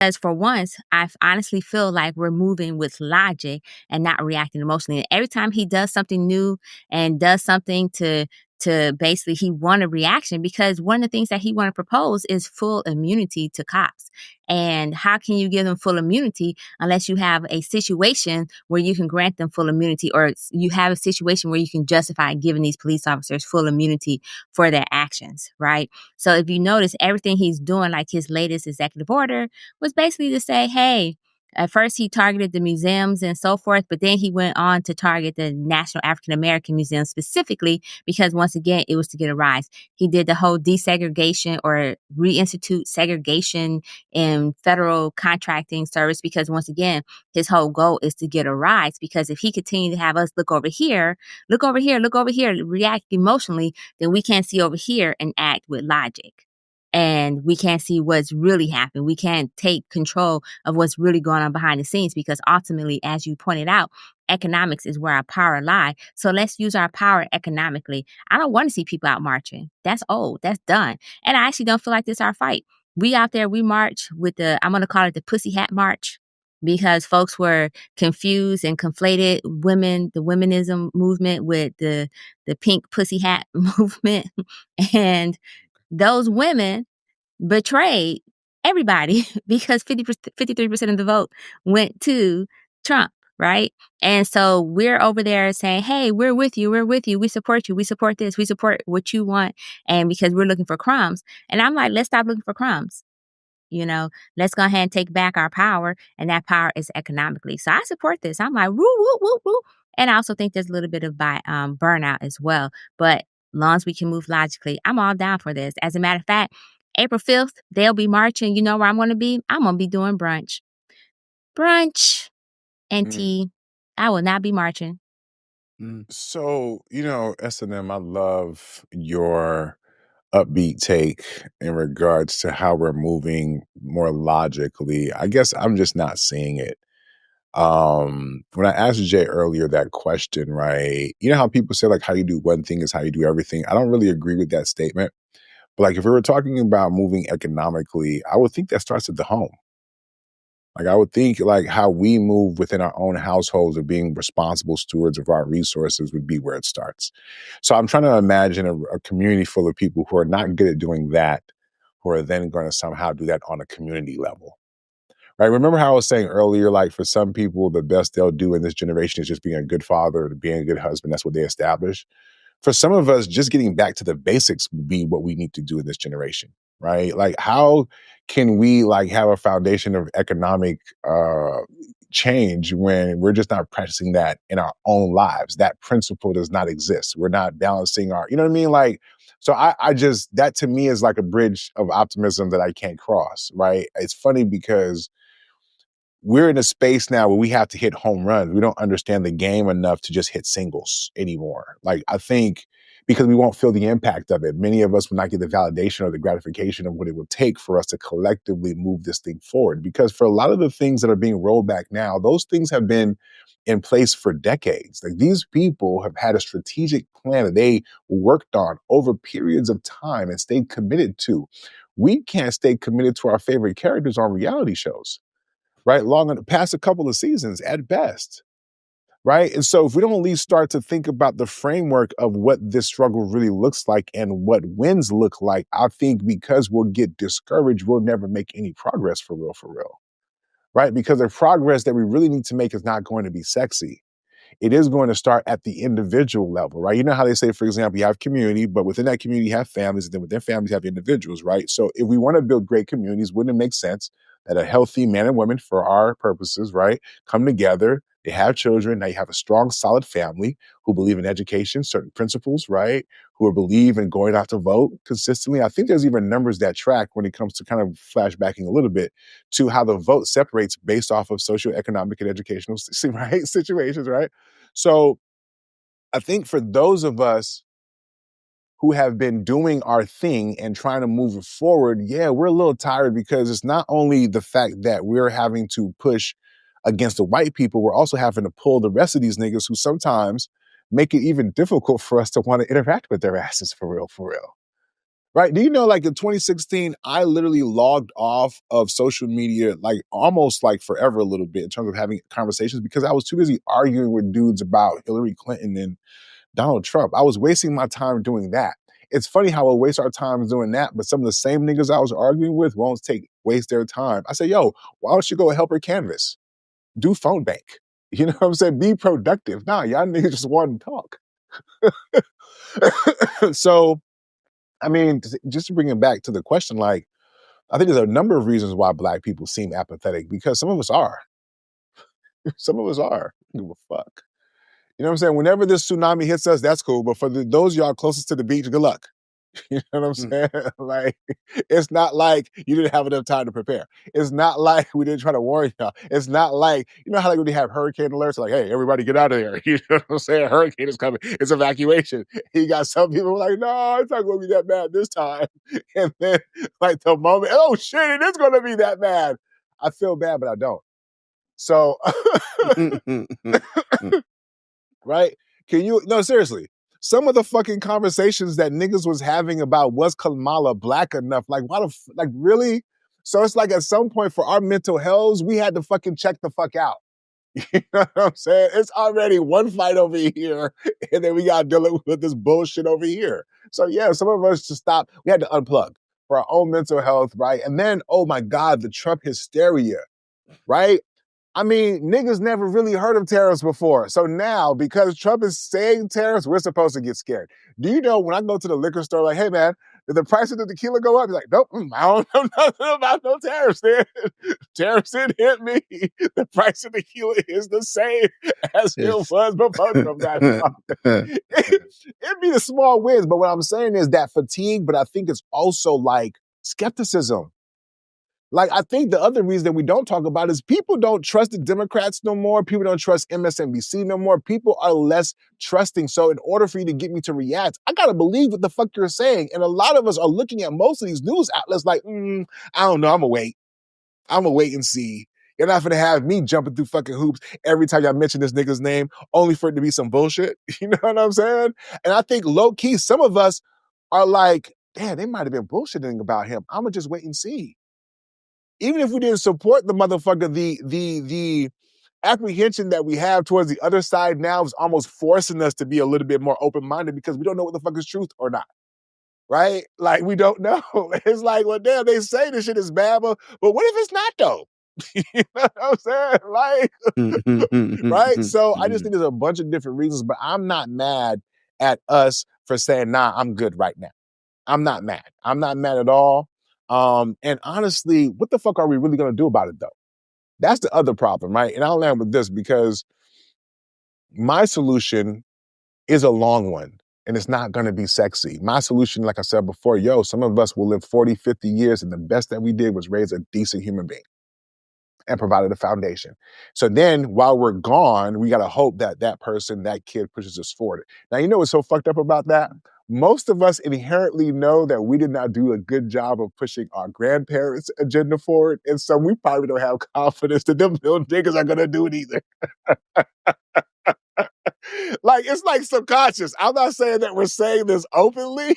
Because for once, honestly feel like we're moving with logic and not reacting emotionally. And every time he does something new and does something to basically he want a reaction because one of the things that he want to propose is full immunity to cops. And how can you give them full immunity unless you have a situation where you can grant them full immunity or you have a situation where you can justify giving these police officers full immunity for their actions, right? So if you notice everything he's doing, like his latest executive order, was basically to say, hey, at first he targeted the museums and so forth, but then he went on to target the National African American Museum specifically because once again, it was to get a rise. He did the whole desegregation or reinstitute segregation in federal contracting service because once again, his whole goal is to get a rise because if he continued to have us look over here, look over here, look over here, react emotionally, then we can't see over here and act with logic and we can't see what's really happening. We can't take control of what's really going on behind the scenes because ultimately, as you pointed out, economics is where our power lie. So let's use our power economically. I don't want to see people out marching. That's old. That's done. And I actually don't feel like this is our fight. We out there, we march with I'm going to call it the Pussy Hat March because folks were confused and conflated the womenism movement with the pink pussy hat movement. And those women betrayed everybody because 53% of the vote went to Trump, right? And so we're over there saying, hey, we're with you. We're with you. We support you. We support this. We support what you want. And because we're looking for crumbs. And I'm like, let's stop looking for crumbs. Let's go ahead and take back our power. And that power is economically. So I support this. I'm like, woo, woo, woo, woo. And I also think there's a little bit of burnout as well. But long as we can move logically, I'm all down for this. As a matter of fact, April 5th, they'll be marching. You know where I'm going to be? I'm going to be doing brunch. Brunch and tea. I will not be marching. So, S&M, I love your upbeat take in regards to how we're moving more logically. I guess I'm just not seeing it. When I asked Jay earlier that question, right? You know how people say like how you do one thing is how you do everything? I don't really agree with that statement. But like if we were talking about moving economically, I would think that starts at the home. Like I would think like how we move within our own households of being responsible stewards of our resources would be where it starts. So I'm trying to imagine a community full of people who are not good at doing that, who are then going to somehow do that on a community level. Right? Remember how I was saying earlier, like for some people, the best they'll do in this generation is just being a good father, being a good husband. That's what they establish. For some of us, just getting back to the basics would be what we need to do in this generation, right? Like how can we like have a foundation of economic change when we're just not practicing that in our own lives? That principle does not exist. We're not balancing you know what I mean? Like, so I just, that to me is like a bridge of optimism that I can't cross, right? It's funny because we're in a space now where we have to hit home runs. We don't understand the game enough to just hit singles anymore. Like, I think because we won't feel the impact of it, many of us will not get the validation or the gratification of what it would take for us to collectively move this thing forward. Because for a lot of the things that are being rolled back now, those things have been in place for decades. Like these people have had a strategic plan that they worked on over periods of time and stayed committed to. We can't stay committed to our favorite characters on reality shows, right? Past a couple of seasons at best, right? And so if we don't at least start to think about the framework of what this struggle really looks like and what wins look like, I think because we'll get discouraged, we'll never make any progress for real, right? Because the progress that we really need to make is not going to be sexy. It is going to start at the individual level, right? You know how they say, for example, you have community, but within that community, you have families, and then within families, you have individuals, right? So if we want to build great communities, wouldn't it make sense that a healthy man and woman, for our purposes, right, come together, they have children, now you have a strong, solid family who believe in education, certain principles, right, who believe in going out to vote consistently. I think there's even numbers that track when it comes to kind of flashbacking a little bit to how the vote separates based off of socioeconomic and educational right, situations, right? So I think for those of us who have been doing our thing and trying to move it forward, yeah, we're a little tired because it's not only the fact that we're having to push against the white people, we're also having to pull the rest of these niggas who sometimes make it even difficult for us to want to interact with their asses for real, for real. Right? Do you know, like in 2016, I literally logged off of social media, like almost like forever a little bit in terms of having conversations because I was too busy arguing with dudes about Hillary Clinton and Donald Trump. I was wasting my time doing that. It's funny how we'll waste our time doing that, but some of the same niggas I was arguing with won't waste their time. I say, yo, why don't you go help her canvas? Do phone bank. You know what I'm saying? Be productive. Nah, y'all niggas just want to talk. So, I mean, just to bring it back to the question, like, I think there's a number of reasons why Black people seem apathetic because some of us are. Some of us are. I don't give a fuck. You know what I'm saying? Whenever this tsunami hits us, that's cool. But for those y'all closest to the beach, good luck. You know what I'm Mm. saying? Like, it's not like you didn't have enough time to prepare. It's not like we didn't try to warn y'all. It's not like, you know how like when they have hurricane alerts, like, hey, everybody get out of there. You know what I'm saying? Hurricane is coming. It's evacuation. You got some people like, no, it's not going to be that bad this time. And then like the moment, oh shit, it is going to be that bad. I feel bad, but I don't. So, right? Can you, no, seriously, some of the fucking conversations that niggas was having about was Kamala black enough? Like, why like, really? So it's like at some point for our mental health, we had to fucking check the fuck out. You know what I'm saying? It's already one fight over here, and then we got to deal with this bullshit over here. So yeah, some of us just stop. We had to unplug for our own mental health, right? And then, oh my God, the Trump hysteria, right? I mean, niggas never really heard of tariffs before. So now, because Trump is saying tariffs, we're supposed to get scared. Do you know when I go to the liquor store, like, hey man, did the price of the tequila go up? He's like, nope, I don't know nothing about no tariffs there. Tariffs didn't hit me. The price of tequila is the same as it Yes. was before Trump got in office. It'd be the small wins, but what I'm saying is that fatigue, but I think it's also like skepticism. Like, I think the other reason that we don't talk about is people don't trust the Democrats no more. People don't trust MSNBC no more. People are less trusting. So in order for you to get me to react, I gotta believe what the fuck you're saying. And a lot of us are looking at most of these news outlets like, I don't know, I'm gonna wait. I'm gonna wait and see. You're not gonna have me jumping through fucking hoops every time y'all mention this nigga's name, only for it to be some bullshit. You know what I'm saying? And I think low key, some of us are like, damn, they might have been bullshitting about him. I'm gonna just wait and see. Even if we didn't support the motherfucker, the apprehension that we have towards the other side now is almost forcing us to be a little bit more open-minded because we don't know what the fuck is truth or not. Right? Like we don't know. It's like, well, damn, they say this shit is bad, but what if it's not though? You know what I'm saying? Like, right? So I just think there's a bunch of different reasons, but I'm not mad at us for saying, nah, I'm good right now. I'm not mad. I'm not mad at all. And honestly, what the fuck are we really gonna do about it though? That's the other problem, right? And I'll land with this because my solution is a long one and it's not gonna be sexy. My solution, like I said before, some of us will live 40, 50 years and the best that we did was raise a decent human being and provided a foundation. So then while we're gone, we got to hope that that person, that kid pushes us forward. Now, you know what's so fucked up about that? Most of us inherently know that we did not do a good job of pushing our grandparents' agenda forward. And so we probably don't have confidence that them little niggas are going to do it either. Like, it's like subconscious. I'm not saying that we're saying this openly,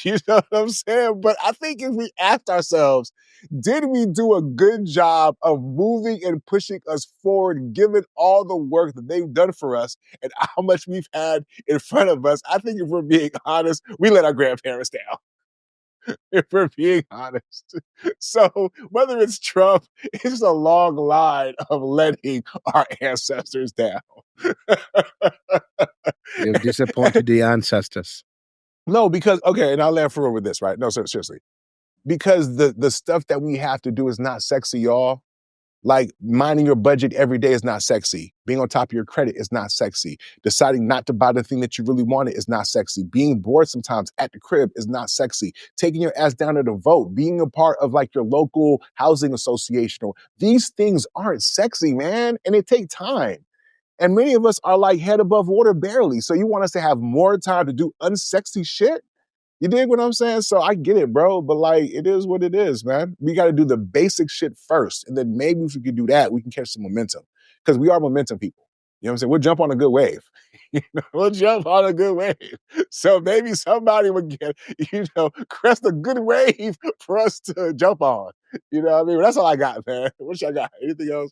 you know what I'm saying? But I think if we asked ourselves, did we do a good job of moving and pushing us forward, given all the work that they've done for us and how much we've had in front of us? I think if we're being honest, we let our grandparents down. If we're being honest. So whether it's Trump, it's a long line of letting our ancestors down. You've disappointed the ancestors. No, because okay, and I'll land forward with this, right? No, seriously. Because the stuff that we have to do is not sexy, y'all. Like minding your budget every day is not sexy. Being on top of your credit is not sexy. Deciding not to buy the thing that you really wanted is not sexy. Being bored sometimes at the crib is not sexy. Taking your ass down to the vote, being a part of like your local housing association. These things aren't sexy, man, and it take time. And many of us are like head above water barely. So you want us to have more time to do unsexy shit? You dig what I'm saying? So I get it, bro. But like, it is what it is, man. We got to do the basic shit first. And then maybe if we can do that, we can catch some momentum. Because we are momentum people. You know what I'm saying? We'll jump on a good wave. We'll jump on a good wave. So maybe somebody would get, crest a good wave for us to jump on. You know what I mean? That's all I got, man. What y'all got? Anything else?